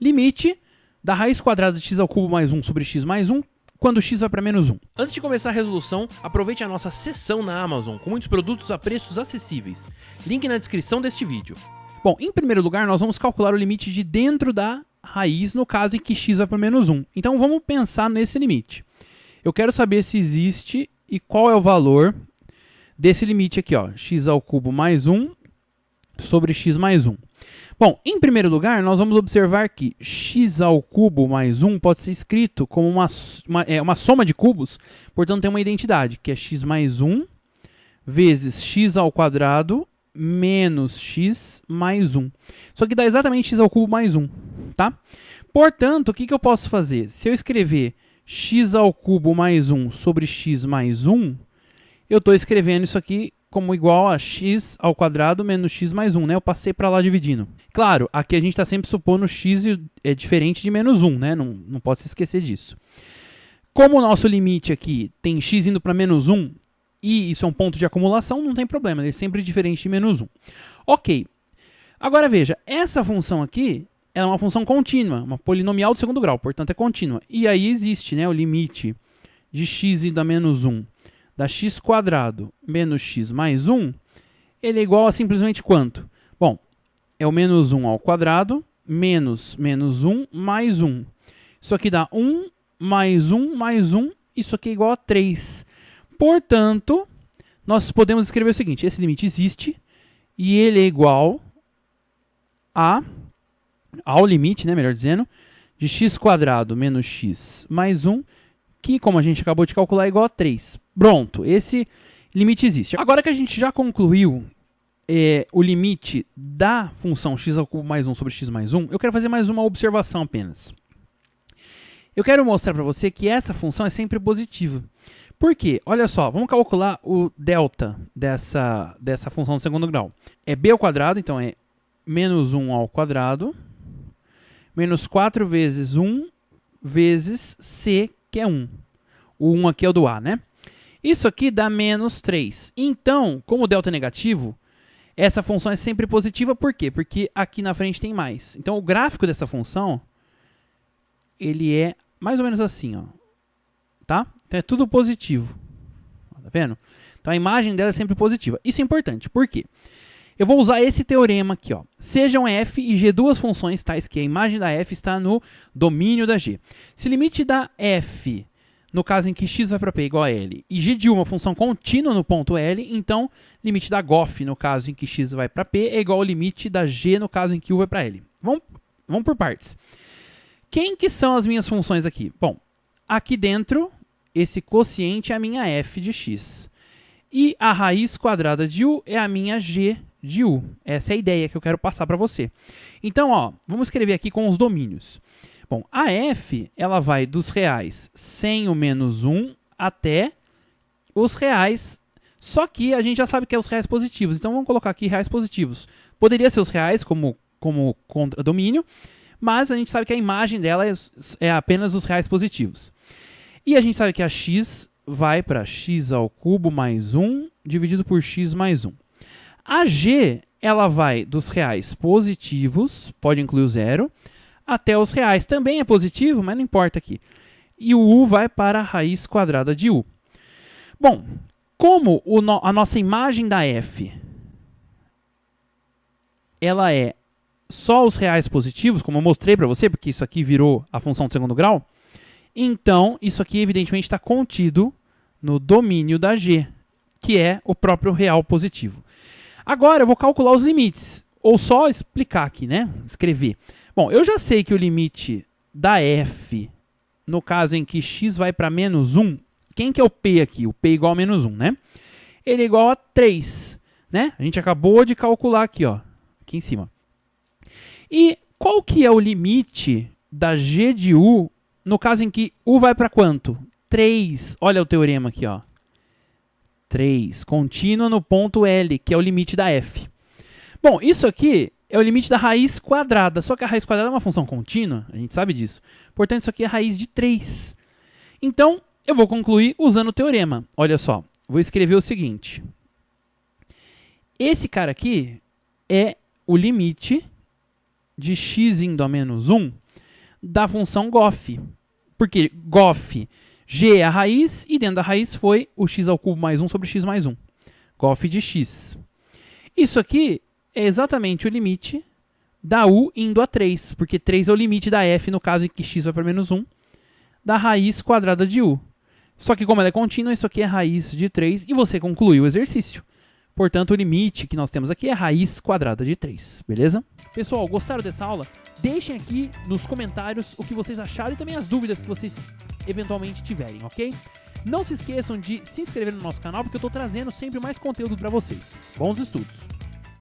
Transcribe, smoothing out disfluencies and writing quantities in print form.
limite da raiz quadrada de x ao cubo mais 1 sobre x mais 1, quando x vai para menos 1. Antes de começar a resolução, aproveite a nossa seção na Amazon, com muitos produtos a preços acessíveis. Link na descrição deste vídeo. Bom, em primeiro lugar, nós vamos calcular o limite de dentro da raiz, no caso em que x vai para menos 1. Então vamos pensar nesse limite. Eu quero saber se existe e qual é o valor desse limite aqui, ó, x ao cubo mais 1 sobre x mais 1. Bom, em primeiro lugar, nós vamos observar que x ao cubo mais 1 pode ser escrito como uma soma de cubos, portanto tem uma identidade, que é x mais 1 vezes x ao quadrado menos x mais 1. Isso aqui dá exatamente x ao cubo mais 1, tá? Portanto, o que eu posso fazer? Se eu escrever x ao cubo mais 1 sobre x mais 1, eu estou escrevendo isso aqui como igual a x ao quadrado menos x mais 1, né? Eu passei para lá dividindo. Claro, aqui a gente está sempre supondo x é diferente de menos 1, né? Não pode se esquecer disso. Como o nosso limite aqui tem x indo para menos 1, e isso é um ponto de acumulação, não tem problema, ele é sempre diferente de menos 1. Ok. Agora veja, essa função aqui é uma função contínua, uma polinomial do segundo grau, portanto é contínua. E aí existe, né, o limite de x indo a menos 1 da x quadrado menos x mais 1, ele é igual a simplesmente quanto? Bom, é o menos 1 ao quadrado menos menos 1 mais 1. Isso aqui dá 1 mais 1 mais 1, isso aqui é igual a 3. Portanto, nós podemos escrever o seguinte, esse limite existe e ele é igual ao limite, né, melhor dizendo, de x quadrado menos x mais 1, que, como a gente acabou de calcular, é igual a 3. Pronto, esse limite existe. Agora que a gente já concluiu o limite da função x ao cubo mais 1 sobre x mais 1, eu quero fazer mais uma observação apenas. Eu quero mostrar para você que essa função é sempre positiva. Por quê? Olha só, vamos calcular o delta dessa função do segundo grau. É b ao quadrado, então é menos 1 ao quadrado, menos 4 vezes 1 vezes c, que é 1. O 1 aqui é o do a, né? Isso aqui dá menos 3. Então, como o delta é negativo, essa função é sempre positiva. Por quê? Porque aqui na frente tem mais. Então, o gráfico dessa função, ele é mais ou menos assim, ó. Tá? Então, é tudo positivo. Tá vendo? Então, a imagem dela é sempre positiva. Isso é importante. Por quê? Eu vou usar esse teorema aqui, ó. Sejam f e g duas funções tais que a imagem da f está no domínio da g. Se o limite da f, no caso em que x vai para p igual a L, e g de uma função contínua no ponto L, então limite da GOF, no caso em que x vai para p, é igual ao limite da g, no caso em que u vai para L. Vamos por partes. Quem que são as minhas funções aqui? Bom, aqui dentro, esse quociente é a minha f de x. E a raiz quadrada de u é a minha g de u. Essa é a ideia que eu quero passar para você. Então, ó, vamos escrever aqui com os domínios. Bom, a f, ela vai dos reais sem o menos 1 até os reais, só que a gente já sabe que é os reais positivos, então vamos colocar aqui reais positivos. Poderia ser os reais como contradomínio, mas a gente sabe que a imagem dela é apenas os reais positivos. E a gente sabe que a x vai para x ao cubo mais 1 dividido por x mais 1. A g, ela vai dos reais positivos, pode incluir o zero, até os reais. Também é positivo, mas não importa aqui. E o u vai para a raiz quadrada de u. Bom, como a nossa imagem da f, ela é só os reais positivos, como eu mostrei para você, porque isso aqui virou a função do segundo grau, então isso aqui evidentemente está contido no domínio da g, que é o próprio real positivo. Agora eu vou calcular os limites, ou só explicar aqui, né? Escrever. Bom, eu já sei que o limite da f, no caso em que x vai para menos 1, quem que é o p aqui? O p igual a menos 1, né? Ele é igual a 3, né? A gente acabou de calcular aqui, ó, aqui em cima. E qual que é o limite da g de u, no caso em que u vai para quanto? 3. Olha o teorema aqui, ó. 3, contínua no ponto L, que é o limite da f. Bom, isso aqui é o limite da raiz quadrada, só que a raiz quadrada é uma função contínua, a gente sabe disso. Portanto, isso aqui é a raiz de 3. Então, eu vou concluir usando o teorema. Olha só, vou escrever o seguinte. Esse cara aqui é o limite de x indo a menos 1 da função gof. Porque gof, g é a raiz, e dentro da raiz foi o x ao cubo mais 1 sobre x mais 1. Gof de x. Isso aqui é exatamente o limite da u indo a 3, porque 3 é o limite da f, no caso em que x vai para menos 1, da raiz quadrada de u. Só que como ela é contínua, isso aqui é raiz de 3, e você concluiu o exercício. Portanto, o limite que nós temos aqui é raiz quadrada de 3, beleza? Pessoal, gostaram dessa aula? Deixem aqui nos comentários o que vocês acharam e também as dúvidas que vocês eventualmente tiverem, ok? Não se esqueçam de se inscrever no nosso canal, porque eu estou trazendo sempre mais conteúdo para vocês. Bons estudos!